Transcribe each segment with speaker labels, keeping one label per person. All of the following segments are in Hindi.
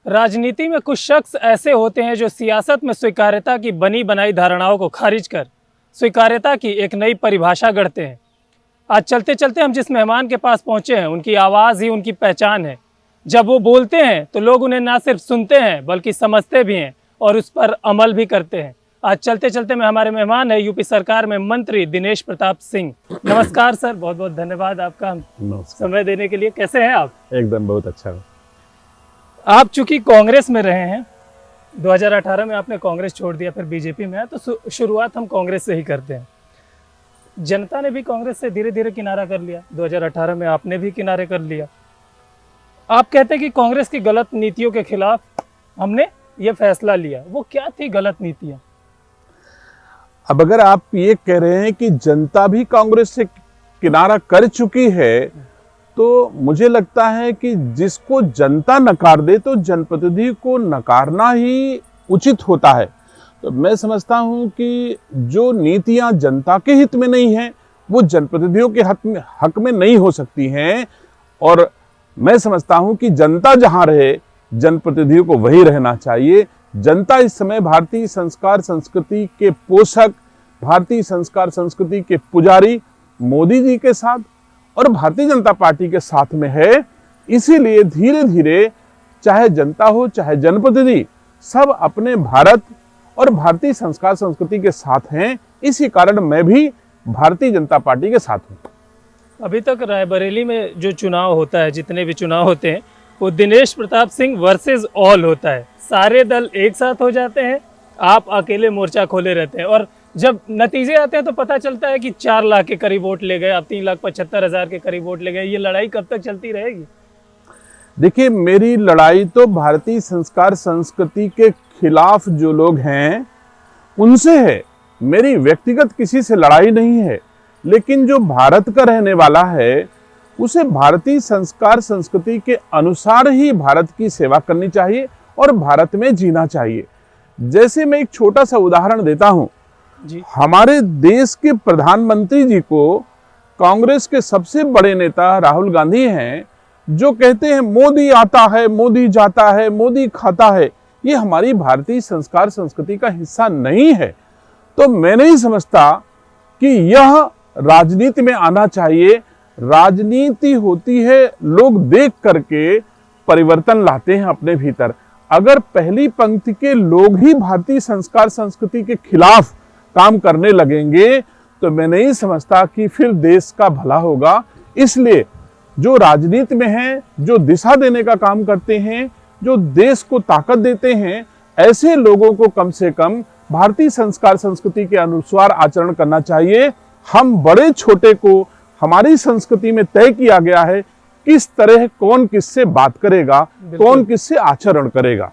Speaker 1: राजनीति में कुछ शख्स ऐसे होते हैं जो सियासत में स्वीकार्यता की बनी बनाई धारणाओं को खारिज कर स्वीकार्यता की एक नई परिभाषा गढ़ते हैं। आज चलते चलते हम जिस मेहमान के पास पहुंचे हैं, उनकी आवाज़ ही उनकी पहचान है। जब वो बोलते हैं तो लोग उन्हें ना सिर्फ सुनते हैं बल्कि समझते भी हैं और उस पर अमल भी करते हैं। आज चलते चलते में हमारे मेहमान है यूपी सरकार में मंत्री दिनेश प्रताप सिंह। नमस्कार सर, बहुत बहुत धन्यवाद आपका समय देने के लिए। कैसे हैं आप?
Speaker 2: एकदम बहुत अच्छा।
Speaker 1: आप चूंकि कांग्रेस में रहे हैं, 2018 में आपने कांग्रेस छोड़ दिया, फिर बीजेपी में आए, तो शुरुआत हम कांग्रेस से ही करते हैं। जनता ने भी कांग्रेस से धीरे धीरे किनारा कर लिया, 2018 में आपने भी किनारे कर लिया। आप कहते हैं कि कांग्रेस की गलत नीतियों के खिलाफ हमने ये फैसला लिया। वो क्या थी गलत नीतियां?
Speaker 2: अब अगर आप ये कह रहे हैं कि जनता भी कांग्रेस से किनारा कर चुकी है, तो मुझे लगता है कि जिसको जनता नकार दे तो जनप्रतिनिधि को नकारना ही उचित होता है। तो मैं समझता हूं कि जो नीतियां जनता के हित में नहीं हैं, वो जनप्रतिनिधियों के हक में नहीं हो सकती हैं। और मैं समझता हूं कि जनता जहां रहे, जनप्रतिनिधियों को वही रहना चाहिए। जनता इस समय भारतीय संस्कार संस्कृति के पोषक, भारतीय संस्कार संस्कृति के पुजारी मोदी जी के साथ और भारतीय जनता पार्टी के साथ में है। इसीलिए धीरे धीरे चाहे जनता हो चाहे जनप्रतिनिधि, सब अपने भारत और भारतीय संस्कार संस्कृति के साथ हैं। इसी कारण मैं भी भारतीय जनता पार्टी के साथ हूँ।
Speaker 1: अभी तक रायबरेली में जो चुनाव होता है, जितने भी चुनाव होते हैं, वो दिनेश प्रताप सिंह वर्सेस ऑल होता है। सारे दल एक साथ हो जाते हैं, आप अकेले मोर्चा खोले रहते हैं। और जब नतीजे आते हैं तो पता चलता है कि 4 लाख के करीब वोट ले गए, आप 3,75,000 के करीब वोट ले गए। ये लड़ाई कब तक चलती रहेगी?
Speaker 2: देखिए, मेरी लड़ाई तो भारतीय संस्कार संस्कृति के खिलाफ जो लोग हैं उनसे है। मेरी व्यक्तिगत किसी से लड़ाई नहीं है। लेकिन जो भारत का रहने वाला है, उसे भारतीय संस्कार संस्कृति के अनुसार ही भारत की सेवा करनी चाहिए और भारत में जीना चाहिए। जैसे मैं एक छोटा सा उदाहरण देता हूं
Speaker 1: जी।
Speaker 2: हमारे देश के प्रधानमंत्री जी को कांग्रेस के सबसे बड़े नेता राहुल गांधी हैं, जो कहते हैं मोदी आता है, मोदी जाता है, मोदी खाता है। ये हमारी भारतीय संस्कार संस्कृति का हिस्सा नहीं है। तो मैं नहीं समझता कि यह राजनीति में आना चाहिए। राजनीति होती है, लोग देख करके परिवर्तन लाते हैं अपने भीतर। अगर पहली पंक्ति के लोग ही भारतीय संस्कार संस्कृति के खिलाफ काम करने लगेंगे तो मैं नहीं समझता कि फिर देश का भला होगा। इसलिए जो राजनीति में हैं, जो दिशा देने का काम करते हैं, जो देश को ताकत देते हैं, ऐसे लोगों को कम से कम भारतीय संस्कार संस्कृति के अनुसार आचरण करना चाहिए। हम बड़े छोटे को हमारी संस्कृति में तय किया गया है किस तरह कौन किससे बात करेगा, कौन किससे आचरण करेगा।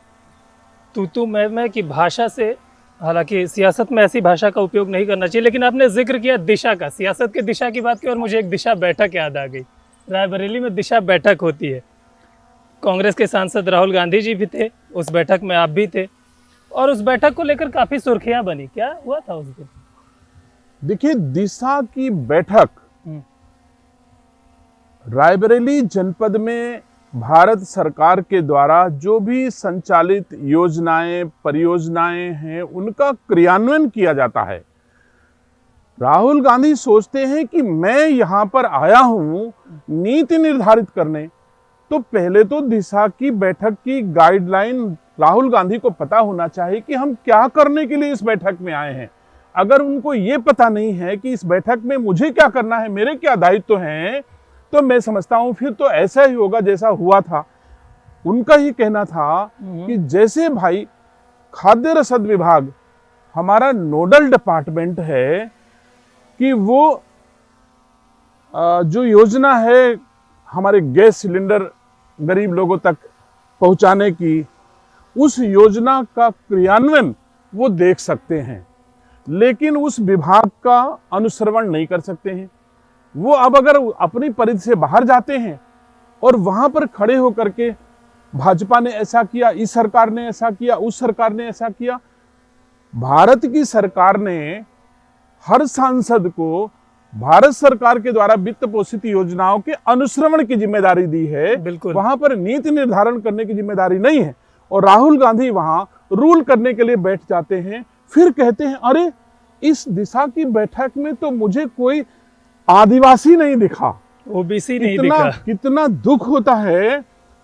Speaker 1: तू मैं की भाषा से, हालांकि सियासत में ऐसी भाषा का उपयोग नहीं करना चाहिए, लेकिन आपने जिक्र किया दिशा का, सियासत की दिशा की बात की और मुझे एक दिशा बैठक याद आ गई। रायबरेली में दिशा बैठक होती है। कांग्रेस के सांसद राहुल गांधी जी भी थे, उस बैठक में आप भी थे और उस बैठक को लेकर काफी सुर्खियां बनी। क्या हुआ था उस दिन?
Speaker 2: देखिए, दिशा की बैठक रायबरेली जनपद में भारत सरकार के द्वारा जो भी संचालित योजनाएं परियोजनाएं हैं, उनका क्रियान्वयन किया जाता है। राहुल गांधी सोचते हैं कि मैं यहां पर आया हूं नीति निर्धारित करने, तो पहले तो दिशा की बैठक की गाइडलाइन राहुल गांधी को पता होना चाहिए कि हम क्या करने के लिए इस बैठक में आए हैं। अगर उनको ये पता नहीं है कि इस बैठक में मुझे क्या करना है, मेरे क्या दायित्व हैं, तो मैं समझता हूं फिर तो ऐसा ही होगा जैसा हुआ था। उनका ही कहना था कि जैसे भाई खाद्य रसद विभाग हमारा नोडल डिपार्टमेंट है, कि वो जो योजना है हमारे गैस सिलेंडर गरीब लोगों तक पहुंचाने की, उस योजना का क्रियान्वयन वो देख सकते हैं, लेकिन उस विभाग का अनुश्रवण नहीं कर सकते हैं। वो अब अगर अपनी परिधि से बाहर जाते हैं और वहां पर खड़े होकर के भाजपा ने ऐसा किया, इस सरकार ने ऐसा किया, उस सरकार ने ऐसा किया। भारत की सरकार ने हर सांसद को भारत सरकार के द्वारा वित्त पोषित योजनाओं के अनुश्रवण की जिम्मेदारी दी है।
Speaker 1: बिल्कुल।
Speaker 2: वहां पर नीति निर्धारण करने की जिम्मेदारी नहीं है। और राहुल गांधी वहां रूल करने के लिए बैठ जाते हैं। फिर कहते हैं अरे इस दिशा की बैठक में तो मुझे कोई आदिवासी नहीं दिखा,
Speaker 1: ओबीसी नहीं दिखा।
Speaker 2: कितना दुख होता है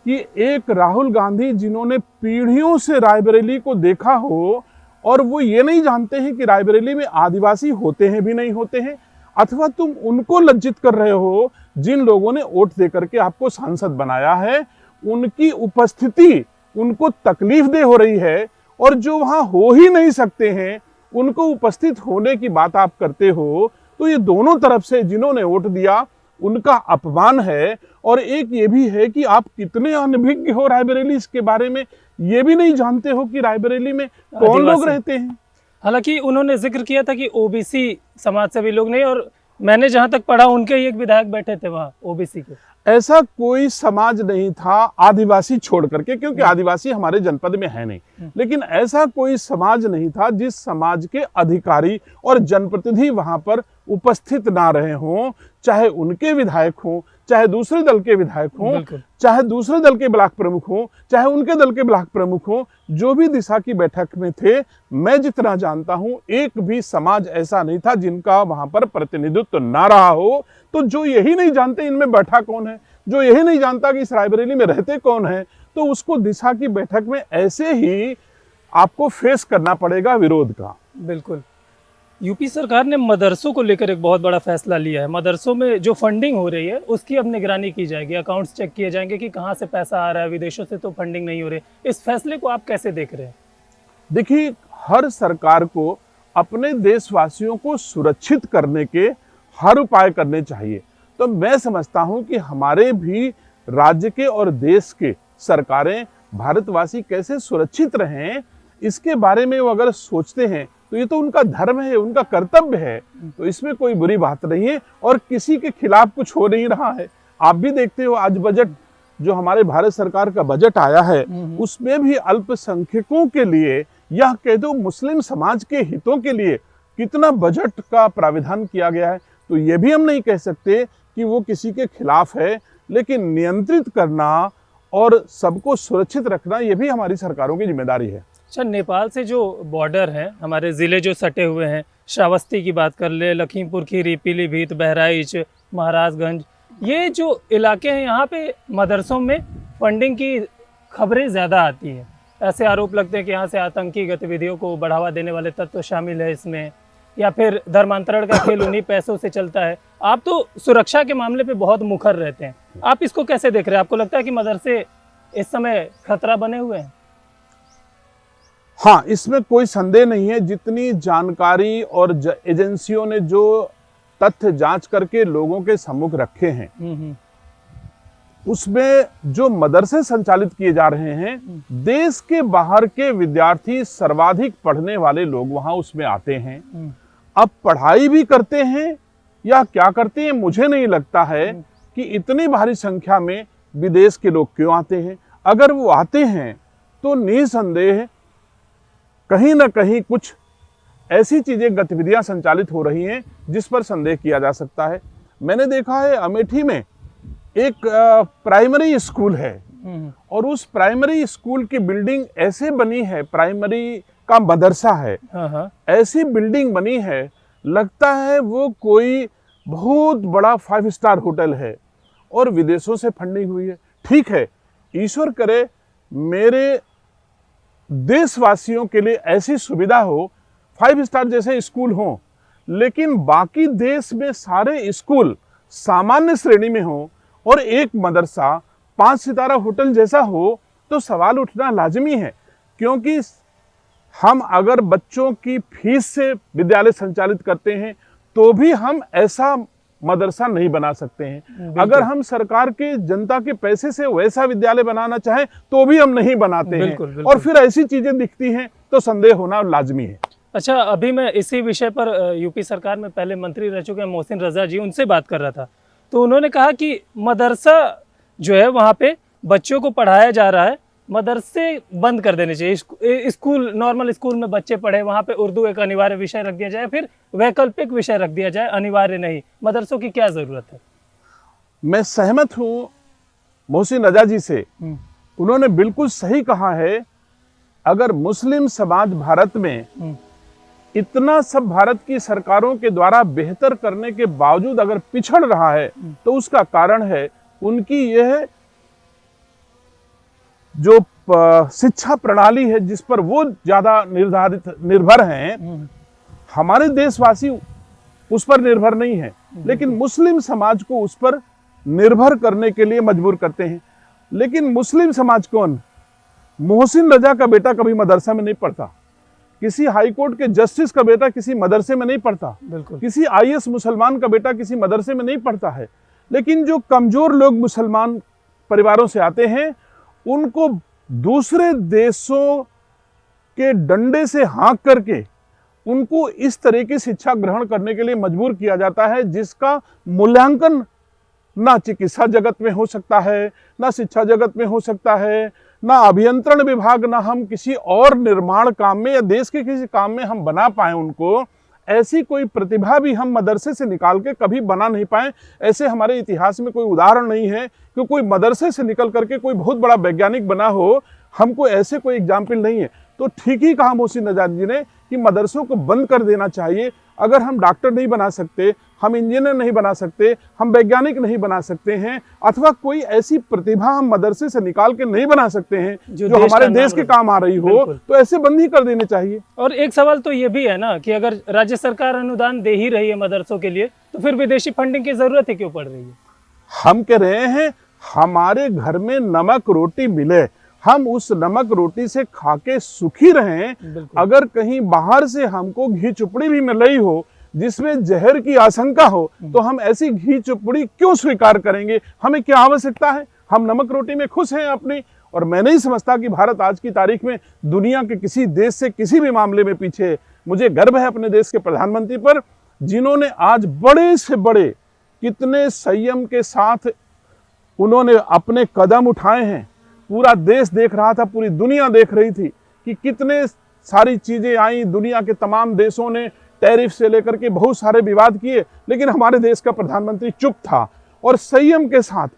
Speaker 2: कि एक राहुल गांधी जिन्होंने पीढ़ियों से रायबरेली को देखा हो और वो ये नहीं जानते हैं कि रायबरेली में आदिवासी होते हैं भी नहीं होते हैं, अथवा तुम उनको लज्जित कर रहे हो जिन लोगों ने वोट देकर के आपको सांसद बनाया है, उनकी उपस्थिति उनको तकलीफ दे हो रही है और जो वहां हो ही नहीं सकते हैं उनको उपस्थित होने की बात आप करते हो। तो ये दोनों तरफ से जिन्होंने वोट दिया उनका अपमान है। और एक ये भी है कि आप कितने अनभिज्ञ हो रायबरेली, इसके बारे में ये भी नहीं जानते हो कि रायबरेली में कौन लोग रहते हैं।
Speaker 1: हालांकि उन्होंने जिक्र किया था कि ओबीसी समाज से भी लोग नहीं, और मैंने जहां तक पढ़ा उनके ही एक विधायक बैठे थे वहां ओबीसी के।
Speaker 2: ऐसा कोई समाज नहीं था आदिवासी छोड़ करके, क्योंकि आदिवासी हमारे जनपद में है नहीं, लेकिन ऐसा कोई समाज नहीं था जिस समाज के अधिकारी और जनप्रतिनिधि वहां पर उपस्थित ना रहे हों, चाहे उनके विधायक हों, चाहे दूसरे दल के विधायक हों, चाहे दूसरे दल के ब्लॉक प्रमुख हों, चाहे उनके दल के ब्लॉक प्रमुख हों, जो भी दिशा की बैठक में थे, मैं जितना जानता हूं एक भी समाज ऐसा नहीं था जिनका वहां पर प्रतिनिधित्व ना रहा हो। तो जो यही नहीं जानते इनमें बैठा कौन है, जो यही नहीं जानता कि इस रायबरेली में रहते कौन है, तो उसको दिशा की बैठक में ऐसे ही आपको फेस करना पड़ेगा विरोध का।
Speaker 1: बिल्कुल। यूपी सरकार ने मदरसों को लेकर एक बहुत बड़ा फैसला लिया है। मदरसों में जो फंडिंग हो रही है उसकी अब निगरानी की जाएगी, अकाउंट्स चेक किए जाएंगे कि कहाँ से पैसा आ रहा है, विदेशों से तो फंडिंग नहीं हो रही। इस फैसले को आप कैसे देख रहे हैं?
Speaker 2: देखिए, हर सरकार को अपने देशवासियों को सुरक्षित करने के हर उपाय करने चाहिए। तो मैं समझता हूं कि हमारे भी राज्य के और देश के सरकारें भारतवासी कैसे सुरक्षित रहें इसके बारे में वो अगर सोचते हैं तो ये तो उनका धर्म है, उनका कर्तव्य है, तो इसमें कोई बुरी बात नहीं है और किसी के खिलाफ कुछ हो नहीं रहा है। आप भी देखते हो आज बजट जो हमारे भारत सरकार का बजट आया है उसमें भी अल्पसंख्यकों के लिए या कह दो मुस्लिम समाज के हितों के लिए कितना बजट का प्राविधान किया गया है। तो ये भी हम नहीं कह सकते कि वो किसी के खिलाफ है, लेकिन नियंत्रित करना और सबको सुरक्षित रखना ये भी हमारी सरकारों की जिम्मेदारी है।
Speaker 1: अच्छा, नेपाल से जो बॉर्डर हैं, हमारे ज़िले जो सटे हुए हैं, श्रावस्ती की बात कर ले, लखीमपुर खीरी, पीलीभीत, बहराइच, महाराजगंज, ये जो इलाके हैं यहाँ पे मदरसों में फंडिंग की खबरें ज़्यादा आती हैं। ऐसे आरोप लगते हैं कि यहाँ से आतंकी गतिविधियों को बढ़ावा देने वाले तत्व शामिल है इसमें, या फिर धर्मांतरण का खेल उन्हीं पैसों से चलता है। आप तो सुरक्षा के मामले पे बहुत मुखर रहते हैं, आप इसको कैसे देख रहे हैं? आपको लगता है कि मदरसे इस समय खतरा बने हुए हैं?
Speaker 2: हाँ, इसमें कोई संदेह नहीं है। जितनी जानकारी और एजेंसियों ने जो तथ्य जांच करके लोगों के सम्मुख रखे हैं उसमें जो मदरसे संचालित किए जा रहे हैं, देश के बाहर के विद्यार्थी सर्वाधिक पढ़ने वाले लोग वहां उसमें आते हैं। अब पढ़ाई भी करते हैं या क्या करते हैं मुझे नहीं लगता है कि इतनी भारी संख्या में विदेश के लोग क्यों आते हैं। अगर वो आते हैं तो निसंदेह कहीं ना कहीं कुछ ऐसी चीजें गतिविधियां संचालित हो रही हैं जिस पर संदेह किया जा सकता है। मैंने देखा है अमेठी में एक प्राइमरी स्कूल है और उस प्राइमरी स्कूल की बिल्डिंग ऐसे बनी है, प्राइमरी का मदरसा है, ऐसी बिल्डिंग बनी है लगता है वो कोई बहुत बड़ा 5 स्टार होटल है और विदेशों से फंडिंग हुई है। ठीक है, ईश्वर करे मेरे देशवासियों के लिए ऐसी सुविधा हो, 5 स्टार जैसे स्कूल हो, लेकिन बाकी देश में सारे स्कूल सामान्य श्रेणी में हो और एक मदरसा 5 सितारा होटल जैसा हो, तो सवाल उठना लाजमी है। क्योंकि हम अगर बच्चों की फीस से विद्यालय संचालित करते हैं तो भी हम ऐसा मदरसा नहीं बना सकते हैं। अगर हम सरकार के जनता के पैसे से वैसा विद्यालय बनाना चाहें तो भी हम नहीं बनाते हैं। और फिर ऐसी चीजें दिखती हैं तो संदेह होना लाजमी है।
Speaker 1: अच्छा, अभी मैं इसी विषय पर यूपी सरकार में पहले मंत्री रह चुके हैं मोहसिन रजा जी, उनसे बात कर रहा था, तो उन्होंने कहा कि मदरसा जो है वहाँ पे बच्चों को पढ़ाया जा रहा है, मदरसे बंद कर देने चाहिए। स्कूल, नॉर्मल स्कूल में बच्चे पढ़े, वहाँ पे उर्दू एक अनिवार्य विषय रख दिया जाए, फिर वैकल्पिक विषय रख दिया जाए, अनिवार्य नहीं। मदरसों की क्या जरूरत है?
Speaker 2: मैं सहमत हूँ मोहसिन रजा जी से। उन्होंने बिल्कुल सही कहा है अगर मुस्लिम समाज भारत में इतना सब भारत की सरकारों के द्वारा बेहतर करने के बावजूद अगर पिछड़ रहा है, तो उसका कारण है उनकी यह जो शिक्षा प्रणाली है जिस पर वो ज्यादा निर्भर हैं। हमारे देशवासी उस पर निर्भर नहीं है, लेकिन मुस्लिम समाज को उस पर निर्भर करने के लिए मजबूर करते हैं। लेकिन मुस्लिम समाज कौन? मोहसिन रजा का बेटा कभी मदरसा में नहीं पढ़ता, किसी हाई कोर्ट के जस्टिस का बेटा किसी मदरसे में नहीं पढ़ता, किसी आईएएस मुसलमान का बेटा किसी मदरसे में नहीं पढ़ता है। लेकिन जो कमजोर लोग मुसलमान परिवारों से आते हैं, उनको दूसरे देशों के डंडे से हाँक करके उनको इस तरह की शिक्षा ग्रहण करने के लिए मजबूर किया जाता है, जिसका मूल्यांकन ना चिकित्सा जगत में हो सकता है, ना शिक्षा जगत में हो सकता है, ना अभियंत्रण विभाग, ना हम किसी और निर्माण काम में या देश के किसी काम में हम बना पाए उनको। ऐसी कोई प्रतिभा भी हम मदरसे से निकाल के कभी बना नहीं पाए। ऐसे हमारे इतिहास में कोई उदाहरण नहीं है कि कोई मदरसे से निकल करके कोई बहुत बड़ा वैज्ञानिक बना हो। हमको ऐसे कोई एग्जाम्पल नहीं है। तो ठीक ही कहा मोहसिन नजाद जी ने कि मदरसों को बंद कर देना चाहिए। अगर हम डॉक्टर नहीं बना सकते, हम इंजीनियर नहीं बना सकते, हम वैज्ञानिक नहीं बना सकते हैं, अथवा कोई ऐसी प्रतिभा हम मदरसे से निकाल के नहीं बना सकते हैं जो हमारे देश के काम आ रही हो, तो ऐसे बंद ही कर देने चाहिए।
Speaker 1: और एक सवाल तो ये भी है ना कि अगर राज्य सरकार अनुदान दे ही रही है मदरसों के लिए, तो फिर विदेशी फंडिंग की जरूरत ही क्यों पड़ रही है?
Speaker 2: हम कह रहे हैं हमारे घर में नमक रोटी मिले, हम उस नमक रोटी से खा के सुखी रहें। अगर कहीं बाहर से हमको घी चुपड़ी भी मिल रही हो जिसमें जहर की आशंका हो, तो हम ऐसी घी चुपड़ी क्यों स्वीकार करेंगे? हमें क्या आवश्यकता है? हम नमक रोटी में खुश हैं अपनी। और मैं नहीं समझता कि भारत आज की तारीख में दुनिया के किसी देश से किसी भी मामले में पीछे है। मुझे गर्व है अपने देश के प्रधानमंत्री पर, जिन्होंने आज बड़े से बड़े कितने संयम के साथ उन्होंने अपने कदम उठाए हैं। पूरा देश देख रहा था, पूरी दुनिया देख रही थी कि कितने सारी चीजें आई। दुनिया के तमाम देशों ने टैरिफ से लेकर के बहुत सारे विवाद किए, लेकिन हमारे देश का प्रधानमंत्री चुप था और संयम के साथ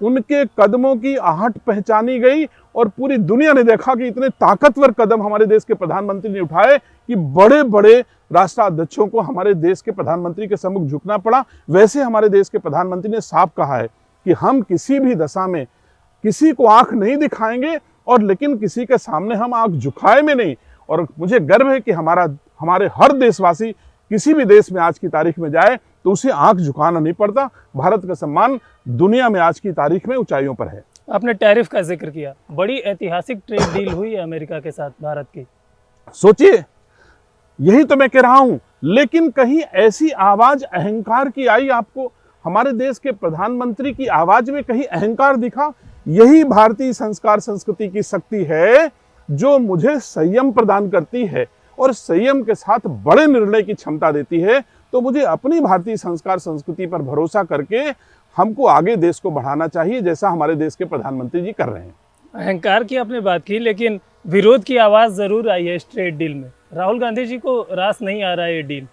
Speaker 2: उनके कदमों की आहट पहचानी गई। और पूरी दुनिया ने देखा कि इतने ताकतवर कदम हमारे देश के प्रधानमंत्री ने उठाए कि बड़े बड़े राष्ट्राध्यक्षों को हमारे देश के प्रधानमंत्री के सम्मुख झुकना पड़ा। वैसे हमारे देश के प्रधानमंत्री ने साफ कहा है कि हम किसी भी दशा में किसी को आंख नहीं दिखाएंगे, और लेकिन किसी के सामने हम आंख झुकाए में नहीं। और मुझे गर्व है कि हमारे हर देशवासी किसी भी देश में आज की तारीख में जाए तो उसे आंख झुकाना नहीं पड़ता। भारत का सम्मान दुनिया में आज की तारीख में ऊंचाइयों पर है।
Speaker 1: आपने टैरिफ का जिक्र किया, बड़ी ऐतिहासिक ट्रेड डील हुई है अमेरिका के साथ भारत की।
Speaker 2: सोचिए, यही तो मैं कह रहा हूं। लेकिन कहीं ऐसी आवाज अहंकार की आई आपको? हमारे देश के प्रधानमंत्री की आवाज में कहीं अहंकार दिखा? यही भारतीय संस्कार संस्कृति की शक्ति है जो मुझे संयम प्रदान करती है और संयम के साथ बड़े निर्णय की क्षमता देती है। तो मुझे अपनी भारतीय संस्कार संस्कृति पर भरोसा करके हमको आगे देश को बढ़ाना चाहिए, जैसा हमारे देश के प्रधानमंत्री जी कर रहे हैं।
Speaker 1: अहंकार की आपने बात की, लेकिन विरोध की आवाज जरूर आई है इस ट्रेड डील में। राहुल गांधी जी को रास नहीं आ रहा है ये डील।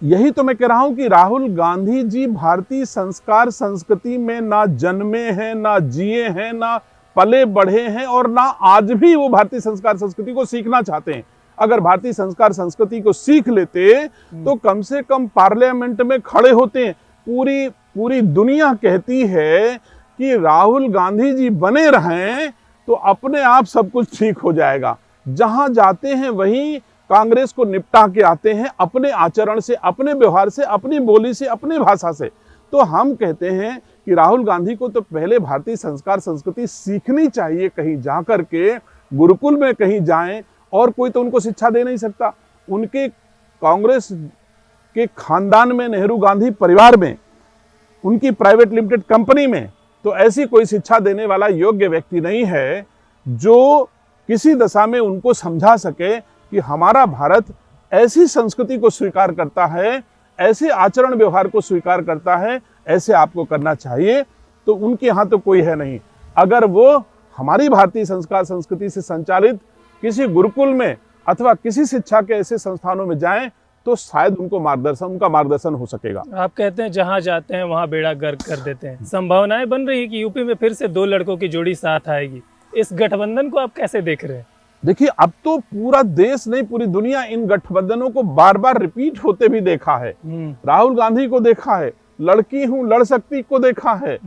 Speaker 2: यही तो मैं कह रहा हूं कि राहुल गांधी जी भारतीय संस्कार संस्कृति में ना जन्मे हैं, ना जिए हैं, ना पले बढ़े हैं, और ना आज भी वो भारतीय संस्कार संस्कृति को सीखना चाहते हैं। अगर भारतीय संस्कार संस्कृति को सीख लेते तो कम से कम पार्लियामेंट में खड़े होते हैं। पूरी दुनिया कहती है कि राहुल गांधी जी बने रहें तो अपने आप सब कुछ ठीक हो जाएगा। जहां जाते हैं वहीं कांग्रेस को निपटा के आते हैं, अपने आचरण से, अपने व्यवहार से, अपनी बोली से, अपनी भाषा से। तो हम कहते हैं कि राहुल गांधी को तो पहले भारतीय संस्कार संस्कृति सीखनी चाहिए, कहीं जाकर के गुरुकुल में कहीं जाएं, और कोई तो उनको शिक्षा दे नहीं सकता। उनके कांग्रेस के खानदान में, नेहरू गांधी परिवार में, उनकी प्राइवेट लिमिटेड कंपनी में तो ऐसी कोई शिक्षा देने वाला योग्य व्यक्ति नहीं है जो किसी दशा में उनको समझा सके कि हमारा भारत ऐसी संस्कृति को स्वीकार करता है, ऐसे आचरण व्यवहार को स्वीकार करता है, ऐसे आपको करना चाहिए। तो उनके यहाँ तो कोई है नहीं। अगर वो हमारी भारतीय संस्कार संस्कृति से संचालित किसी गुरुकुल में अथवा किसी शिक्षा के ऐसे संस्थानों में जाएं तो शायद उनका मार्गदर्शन हो सकेगा।
Speaker 1: आप कहते हैं जहां जाते हैं वहां बेड़ा गर्क कर देते हैं। संभावनाएं बन रही है कि यूपी में फिर से दो लड़कों की जोड़ी साथ आएगी। इस गठबंधन को आप कैसे देख रहे हैं?
Speaker 2: देखिए, अब तो पूरा देश नहीं, पूरी दुनिया इन गठबंधनों को बार बार रिपीट होते भी देखा है। राहुल गांधी को देखा है, लड़की हूं लड़ सकती को देखा है,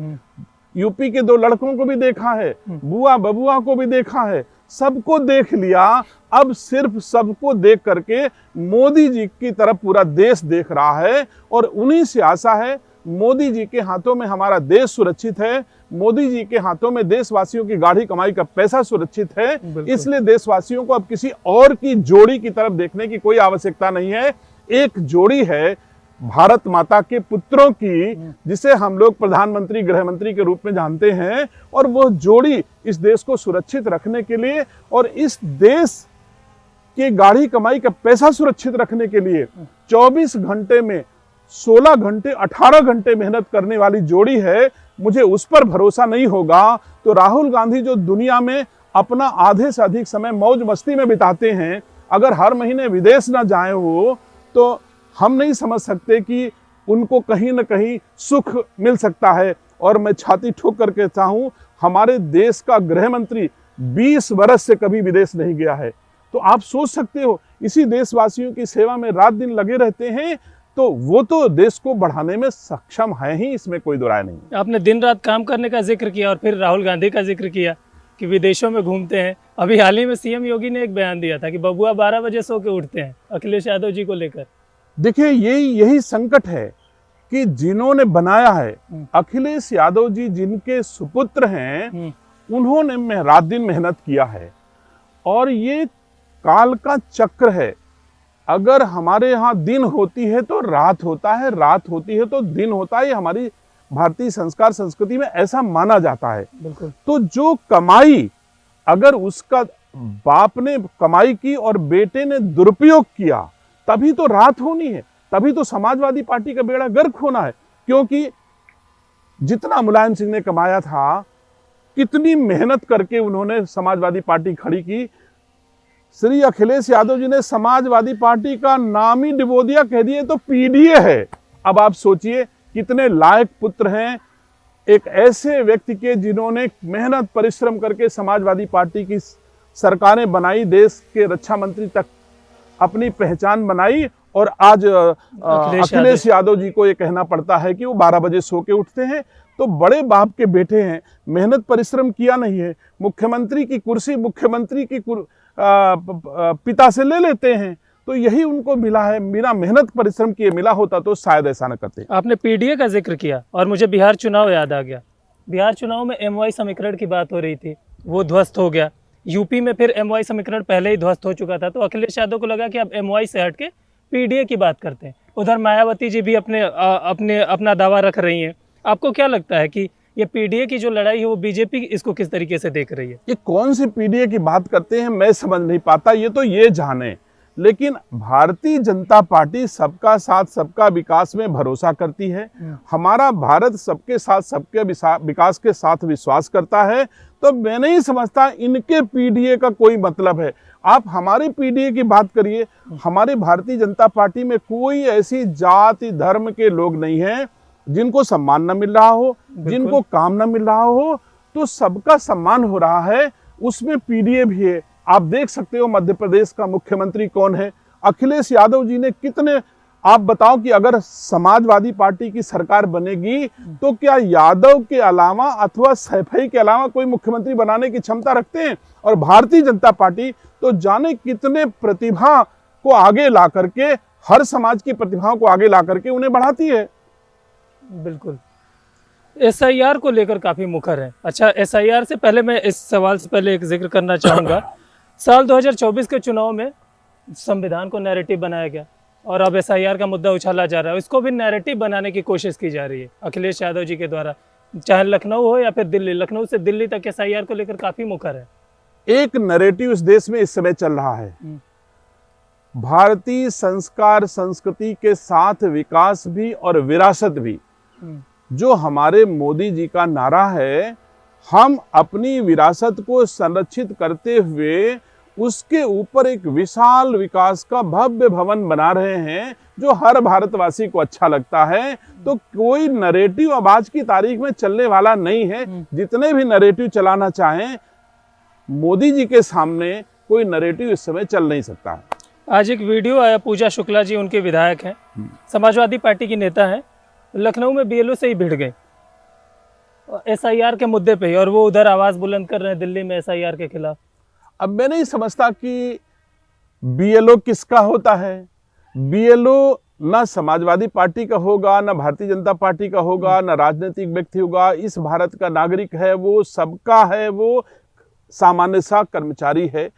Speaker 2: यूपी के 2 लड़कों को भी देखा है, बुआ बबुआ को भी देखा है, सबको देख लिया। अब सिर्फ सबको देख करके मोदी जी की तरफ पूरा देश देख रहा है और उन्हीं से आशा है। मोदी जी के हाथों में हमारा देश सुरक्षित है, मोदी जी के हाथों में देशवासियों की गाढ़ी कमाई का पैसा सुरक्षित है। इसलिए देशवासियों को अब किसी और की जोड़ी की तरफ देखने की कोई आवश्यकता नहीं है। एक जोड़ी है भारत माता के पुत्रों की, जिसे हम लोग प्रधानमंत्री गृह मंत्री के रूप में जानते हैं, और वो जोड़ी इस देश को सुरक्षित रखने के लिए और इस देश के गाढ़ी कमाई का पैसा सुरक्षित रखने के लिए 24 घंटे में 16 घंटे 18 घंटे मेहनत करने वाली जोड़ी है। मुझे उस पर भरोसा नहीं होगा तो राहुल गांधी जो दुनिया में अपना आधे से अधिक समय मौज मस्ती में बिताते हैं, अगर हर महीने विदेश ना जाए हो तो हम नहीं समझ सकते कि उनको कहीं ना कहीं सुख मिल सकता है। और मैं छाती ठोक कर कहता हूं, हमारे देश का गृह मंत्री 20 वर्ष से कभी विदेश नहीं गया है। तो आप सोच सकते हो, इसी देशवासियों की सेवा में रात दिन लगे रहते हैं, तो वो तो देश को बढ़ाने में सक्षम है ही, इसमें कोई दो राय नहीं।
Speaker 1: आपने दिन रात काम करने का जिक्र किया और फिर राहुल गांधी का जिक्र किया कि विदेशों में घूमते हैं। अभी हाल ही में सीएम योगी ने एक बयान दिया था कि बबुआ 12 बजे सो के उठते हैं अखिलेश यादव जी को लेकर। देखिए,
Speaker 2: यही संकट है कि जिन्होंने बनाया है, अखिलेश यादव जी जिनके सुपुत्र हैं, उन्होंने रात दिन मेहनत किया है और ये काल का चक्र है। अगर हमारे यहाँ दिन होती है तो रात होता है, रात होती है तो दिन होता है। हमारी भारतीय संस्कार संस्कृति में ऐसा माना जाता है।
Speaker 1: बिल्कुल।
Speaker 2: तो जो कमाई, अगर उसका बाप ने कमाई की और बेटे ने दुरुपयोग किया, तभी तो रात होनी है, तभी तो समाजवादी पार्टी का बेड़ा गर्क होना है। क्योंकि जितना मुलायम सिंह ने कमाया था, कितनी मेहनत करके उन्होंने समाजवादी पार्टी खड़ी की, श्री अखिलेश यादव जी ने समाजवादी पार्टी का नाम ही डिबो दिया, कह दिए तो पीडीए है। अब आप सोचिए कितने लायक पुत्र हैं एक ऐसे व्यक्ति के, जिन्होंने मेहनत परिश्रम करके समाजवादी पार्टी की सरकारें बनाई, देश के रक्षा मंत्री तक अपनी पहचान बनाई, और आज अखिलेश यादव जी को ये कहना पड़ता है कि वो 12 बजे सो के उठते हैं। तो बड़े बाप के बेटे हैं, मेहनत परिश्रम किया नहीं है, मुख्यमंत्री की कुर्सी मुख्यमंत्री की पिता से ले लेते हैं, तो यही उनको मिला है। बिना मेहनत परिश्रम किए मिला होता तो शायद ऐसा न करते।
Speaker 1: आपने पीडीए का जिक्र किया और मुझे बिहार चुनाव याद आ गया। बिहार चुनाव में एमवाई समीकरण की बात हो रही थी, वो ध्वस्त हो गया। यूपी में फिर एमवाई समीकरण पहले ही ध्वस्त हो चुका था, तो अखिलेश यादव को लगा कि अब एमवाई से हट के पीडीए की बात करते हैं। उधर मायावती जी भी अपना दावा रख रही हैं। आपको क्या लगता है कि ये पीडीए की जो लड़ाई है वो बीजेपी इसको किस तरीके से देख रही है?
Speaker 2: ये कौन सी पीडीए की बात करते हैं मैं समझ नहीं पाता, ये तो ये जाने। लेकिन भारतीय जनता पार्टी सबका साथ सबका विकास में भरोसा करती है। हमारा भारत सबके साथ सबके विकास के साथ विश्वास करता है। तो मैं नहीं समझता इनके पीडीए का कोई मतलब है। आप हमारे पीडीए की बात करिए, हमारे भारतीय जनता पार्टी में कोई ऐसी जाति धर्म के लोग नहीं हैं जिनको सम्मान न मिल रहा हो, जिनको काम न मिल रहा हो। तो सबका सम्मान हो रहा है, उसमें पीडीए भी है। आप देख सकते हो मध्य प्रदेश का मुख्यमंत्री कौन है, अखिलेश यादव जी ने कितने, आप बताओ कि अगर समाजवादी पार्टी की सरकार बनेगी तो क्या यादव के अलावा अथवा सैफई के अलावा कोई मुख्यमंत्री बनाने की क्षमता रखते हैं? और भारतीय जनता पार्टी तो जाने कितने प्रतिभा को आगे ला करके, हर समाज की प्रतिभाओं को आगे ला करके उन्हें बढ़ाती है।
Speaker 1: बिल्कुल। एसआईआर को लेकर काफी मुखर है। अच्छा, एसआईआर से पहले मैं इस सवाल से पहले एक जिक्र करना चाहूंगा। साल 2024 के चुनाव में संविधान को नैरेटिव बनाया गया और अब एसआईआर का मुद्दा उछाला जा रहा है। इसको भी नैरेटिव बनाने की कोशिश की जा रही है अखिलेश यादव जी के द्वारा, चाहे लखनऊ हो या फिर दिल्ली। लखनऊ से दिल्ली तक एसआईआर को लेकर काफी मुखर है।
Speaker 2: एक नैरेटिव इस देश में इस समय चल रहा है, भारतीय संस्कार संस्कृति के साथ विकास भी और विरासत भी। जो हमारे मोदी जी का नारा है, हम अपनी विरासत को संरक्षित करते हुए उसके ऊपर एक विशाल विकास का भव्य भवन बना रहे हैं, जो हर भारतवासी को अच्छा लगता है। तो कोई नैरेटिव अब आज की तारीख में चलने वाला नहीं है। जितने भी नैरेटिव चलाना चाहें, मोदी जी के सामने कोई नरेटिव इस समय चल नहीं सकता है।
Speaker 1: आज एक वीडियो आया, पूजा शुक्ला जी उनके विधायक हैं, समाजवादी पार्टी की नेता हैं, लखनऊ में बीएलओ से ही भिड़ गए एसआईआर के मुद्दे पे ही, और वो उधर आवाज बुलंद कर रहे हैं दिल्ली में एसआईआर के खिलाफ।
Speaker 2: अब मैं नहीं समझता कि बीएलओ किसका होता है। बीएलओ ना समाजवादी पार्टी का होगा, ना भारतीय जनता पार्टी का होगा, ना राजनीतिक व्यक्ति होगा। इस भारत का नागरिक है, वो सबका है, वो सामान्य सा कर्मचारी है।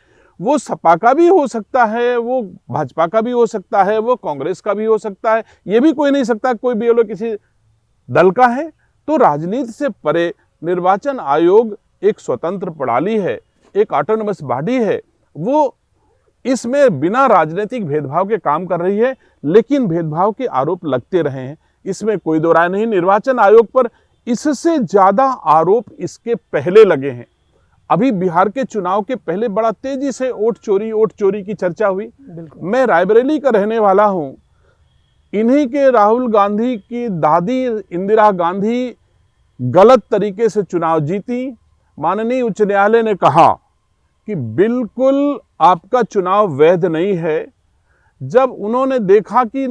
Speaker 2: वो सपा का भी हो सकता है, वो भाजपा का भी हो सकता है, वो कांग्रेस का भी हो सकता है। ये भी कोई नहीं सकता कोई बीएलओ किसी दल का है। तो राजनीति से परे निर्वाचन आयोग एक स्वतंत्र प्रणाली है, एक ऑटोनमस बॉडी है। वो इसमें बिना राजनीतिक भेदभाव के काम कर रही है, लेकिन भेदभाव के आरोप लगते रहे हैं, इसमें कोई दो राय नहीं। निर्वाचन आयोग पर इससे ज्यादा आरोप इसके पहले लगे हैं। अभी बिहार के चुनाव के पहले बड़ा तेजी से वोट चोरी की चर्चा हुई। मैं रायबरेली का रहने वाला हूं। इन्हीं के राहुल गांधी की दादी इंदिरा गांधी गलत तरीके से चुनाव जीती। माननीय उच्च न्यायालय ने कहा कि बिल्कुल आपका चुनाव वैध नहीं है। जब उन्होंने देखा कि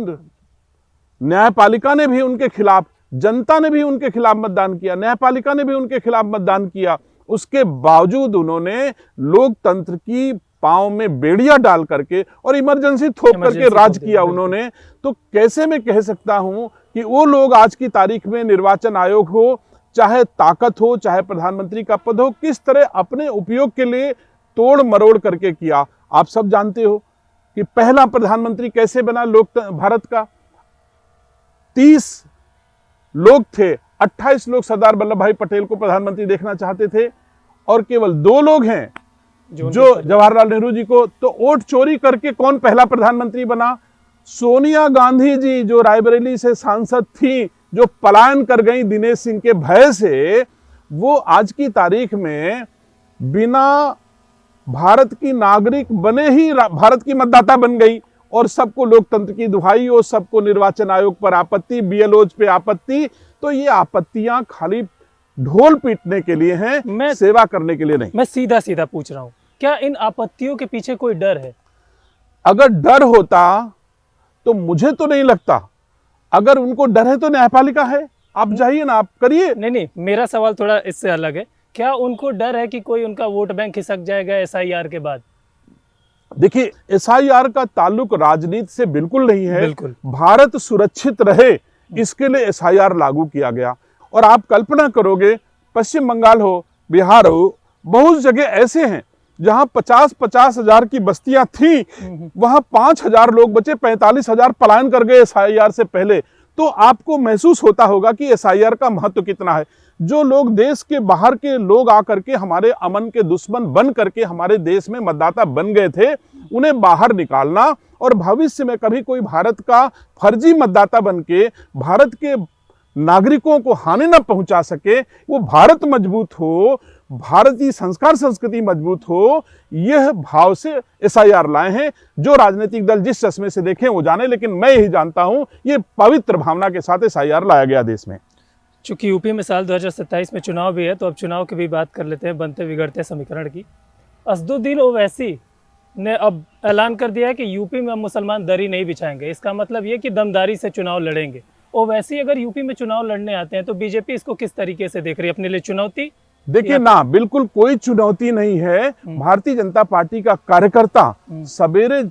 Speaker 2: न्यायपालिका ने भी उनके खिलाफ, जनता ने भी उनके खिलाफ मतदान किया, न्यायपालिका ने भी उनके खिलाफ मतदान किया, उसके बावजूद उन्होंने लोकतंत्र की पांव में बेड़िया डाल करके और इमरजेंसी थोप करके राज किया उन्होंने। तो कैसे मैं कह सकता हूं कि वो लोग आज की तारीख में निर्वाचन आयोग हो, चाहे ताकत हो, चाहे प्रधानमंत्री का पद हो, किस तरह अपने उपयोग के लिए तोड़ मरोड़ करके किया। आप सब जानते हो कि पहला प्रधानमंत्री कैसे बना भारत का। 30 लोग थे, 28 लोग सरदार वल्लभ भाई पटेल को प्रधानमंत्री देखना चाहते थे और केवल 2 लोग हैं जो जवाहरलाल नेहरू जी को। तो वोट चोरी करके कौन पहला प्रधानमंत्री बना? सोनिया गांधी जी, जो रायबरेली से सांसद थी, जो पलायन कर गई दिनेश सिंह के भय से, वो आज की तारीख में बिना भारत की नागरिक बने ही भारत की मतदाता बन गई और सबको लोकतंत्र की दुहाई और सबको निर्वाचन आयोग पर आपत्ति, बीएलओज पे आपत्ति। तो ये आपत्तियां खाली ढोल पीटने के लिए हैं, सेवा करने के लिए नहीं।
Speaker 1: मैं सीधा सीधा पूछ रहा हूं, क्या इन आपत्तियों के पीछे कोई डर है?
Speaker 2: अगर डर होता तो मुझे तो नहीं लगता। अगर उनको डर है तो न्यायपालिका है, आप जाइए ना, आप करिए।
Speaker 1: नहीं, मेरा सवाल थोड़ा इससे अलग है। क्या उनको डर है कि कोई उनका वोट बैंक खिसक जाएगा एसआईआर के बाद?
Speaker 2: देखिए, एसआईआर का ताल्लुक राजनीति से बिल्कुल नहीं है।
Speaker 1: बिल्कुल।
Speaker 2: भारत सुरक्षित रहे इसके लिए एसआईआर लागू किया गया। और आप कल्पना करोगे, पश्चिम बंगाल हो, बिहार हो, बहुत जगह ऐसे हैं जहां 50-50 हजार की बस्तियां थी, वहां 5,000 लोग बचे, 45,000 पलायन कर गए एसआईआर से पहले। तो आपको महसूस होता होगा कि एसआईआर का महत्व कितना है। जो लोग देश के बाहर के लोग आकर के हमारे अमन के दुश्मन बन करके हमारे देश में मतदाता बन गए थे, उन्हें बाहर निकालना और भविष्य में कभी कोई भारत का फर्जी मतदाता बन के भारत के नागरिकों को हानि न पहुंचा सके, वो भारत मजबूत हो, भारतीय संस्कार संस्कृति मजबूत हो, यह भाव से एसआईआर लाए हैं। जो राजनीतिक दल जिस चश्मे से देखें वो जाने, लेकिन मैं यही जानता हूं ये पवित्र भावना के साथ एसआईआर लाया गया देश में।
Speaker 1: चूंकि यूपी में साल 2027 में चुनाव भी है, तो अब चुनाव की भी बात कर लेते हैं, बनते बिगड़ते समीकरण की। असदुद्दीन ओवैसी ने अब ऐलान कर दिया है कि यूपी में अब मुसलमान दरी नहीं बिछाएंगे। इसका मतलब ये कि दमदारी से चुनाव लड़ेंगे। ओवैसी अगर यूपी में चुनाव लड़ने आते हैं तो बीजेपी इसको किस तरीके से देख रही है? अपने लिए चुनौती?
Speaker 2: देखिए ना, बिल्कुल कोई चुनौती नहीं है। भारतीय जनता पार्टी का कार्यकर्ता सवेरे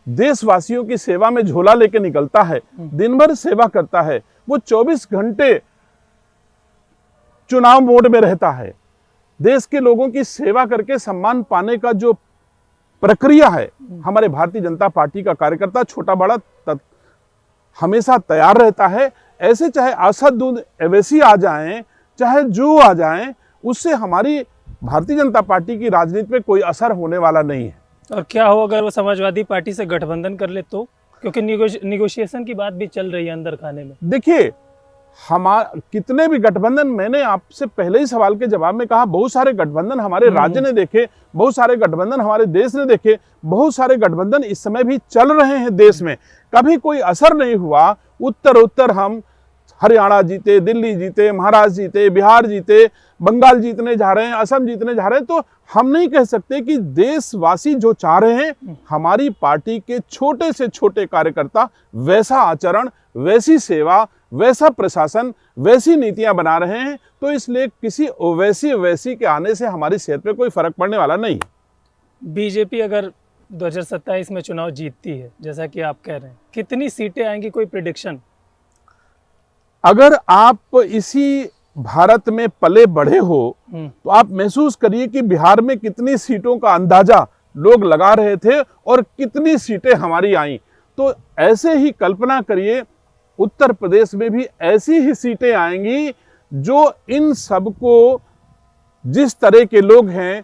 Speaker 2: देशवासियों की सेवा में झोला लेके निकलता है, दिन भर सेवा करता है, वो 24 घंटे चुनाव मोड में रहता है। देश के लोगों की सेवा करके सम्मान पाने का जो प्रक्रिया है, हमारे भारतीय जनता पार्टी का कार्यकर्ता छोटा बड़ा हमेशा तैयार रहता है। ऐसे चाहे असदुद्दीन ओवैसी आ जाएं, चाहे जो आ जाएं, उससे हमारी भारतीय जनता पार्टी की राजनीति पे कोई असर होने वाला नहीं है।
Speaker 1: और क्या हो अगर वो समाजवादी पार्टी से गठबंधन कर ले तो? क्योंकि निगोशिएशन की बात भी चल रही है अंदर खाने में।
Speaker 2: देखिए, कितने भी गठबंधन, मैंने आपसे पहले ही सवाल के जवाब में कहा, बहुत सारे गठबंधन हमारे राज्य ने देखे, बहुत सारे गठबंधन हमारे देश ने देखे, बहुत सारे गठबंधन इस समय भी चल रहे हैं देश में, कभी कोई असर नहीं हुआ। उत्तर हम हरियाणा जीते, दिल्ली जीते, महाराष्ट्र जीते, बिहार जीते, बंगाल जीतने जा रहे हैं, असम जीतने जा रहे हैं, तो हम नहीं कह सकते कि देशवासी जो चाह रहे हैं हमारी पार्टी के छोटे से छोटे कार्यकर्ता वैसा आचरण, वैसी सेवा, वैसा प्रशासन, वैसी नीतियां बना रहे हैं। तो इसलिए किसी ओवैसी के आने से हमारी सेहत पे कोई फर्क पड़ने वाला नहीं।
Speaker 1: बीजेपी अगर 2027 में चुनाव जीतती है, जैसा कि आप कह रहे हैं, कितनी सीटें आएंगी, कोई प्रिडिक्शन?
Speaker 2: अगर आप इसी भारत में पले बढ़े हो तो आप महसूस करिए कि बिहार में कितनी सीटों का अंदाजा लोग लगा रहे थे और कितनी सीटें हमारी आई। तो ऐसे ही कल्पना करिए उत्तर प्रदेश में भी ऐसी ही सीटें आएंगी जो इन सबको, जिस तरह के लोग हैं,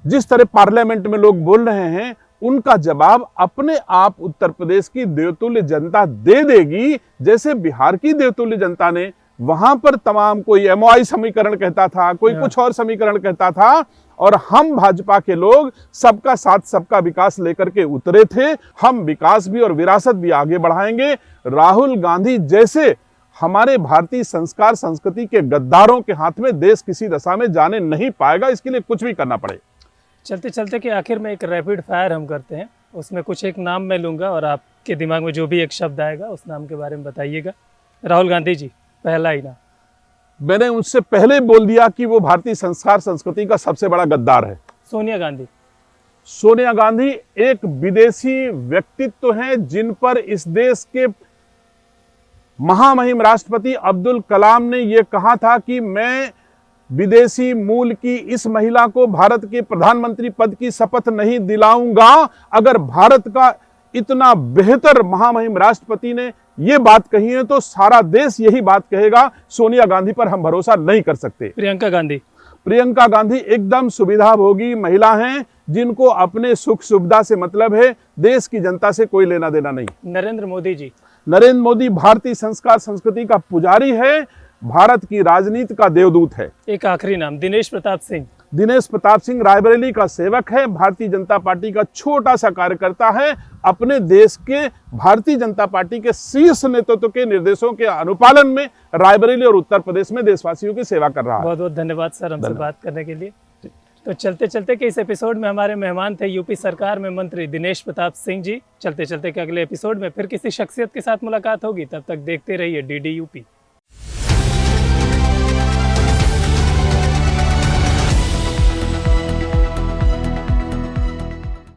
Speaker 2: जिस तरह पार्लियामेंट में लोग बोल रहे हैं, उनका जवाब अपने आप उत्तर प्रदेश की देवतुल्य जनता दे देगी। जैसे बिहार की देवतुल्य जनता ने वहां पर तमाम, कोई एमओआई समीकरण कहता था, कोई कुछ और समीकरण कहता था, और हम भाजपा के लोग सबका साथ सबका विकास लेकर के उतरे थे। हम विकास भी और विरासत भी आगे बढ़ाएंगे। राहुल गांधी जैसे हमारे भारतीय संस्कार संस्कृति के गद्दारों के हाथ में देश किसी दशा में जाने नहीं पाएगा, इसके लिए कुछ भी करना पड़े।
Speaker 1: चलते चलते के आखिर में एक रैपिड फायर हम करते हैं, उसमें कुछ एक नाम मैं लूँगा और आपके दिमाग में जो भी एक शब्द आएगा उस नाम के बारे में बताइएगा। राहुल गांधी जी, पहला ही नाम।
Speaker 2: मैंने उनसे पहले बोल दिया कि वो भारतीय संस्कार संस्कृति का सबसे बड़ा गद्दार है।
Speaker 1: सोनिया गांधी।
Speaker 2: सोनिया गांधी एक विदेशी व्यक्तित्व हैं जिन पर इस देश के महामहिम राष्ट्रपति अब्दुल कलाम ने यह कहा था कि मैं विदेशी मूल की इस महिला को भारत के प्रधानमंत्री पद की शपथ नहीं दिलाऊंगा। अगर भारत का इतना बेहतर महामहिम राष्ट्रपति ने यह बात कही है तो सारा देश यही बात कहेगा। सोनिया गांधी पर हम भरोसा नहीं कर सकते।
Speaker 1: प्रियंका गांधी।
Speaker 2: प्रियंका गांधी एकदम सुविधाभोगी महिला हैं जिनको अपने सुख सुविधा से मतलब है, देश की जनता से कोई लेना देना नहीं।
Speaker 1: नरेंद्र मोदी जी।
Speaker 2: नरेंद्र मोदी भारतीय संस्कार संस्कृति का पुजारी है, भारत की राजनीति का देवदूत है।
Speaker 1: एक आखिरी नाम, दिनेश प्रताप सिंह।
Speaker 2: दिनेश प्रताप सिंह रायबरेली का सेवक है, भारतीय जनता पार्टी का छोटा सा कार्यकर्ता है, अपने देश के भारतीय जनता पार्टी के शीर्ष नेतृत्व के निर्देशों के अनुपालन में रायबरेली और उत्तर प्रदेश में देशवासियों की सेवा कर रहा है।
Speaker 1: बहुत बहुत धन्यवाद सर हमसे बात करने के लिए। तो चलते चलते के इस एपिसोड में हमारे मेहमान थे यूपी सरकार में मंत्री दिनेश प्रताप सिंह जी। चलते चलते के अगले एपिसोड में फिर किसी शख्सियत के साथ मुलाकात होगी, तब तक देखते रहिए DD UP।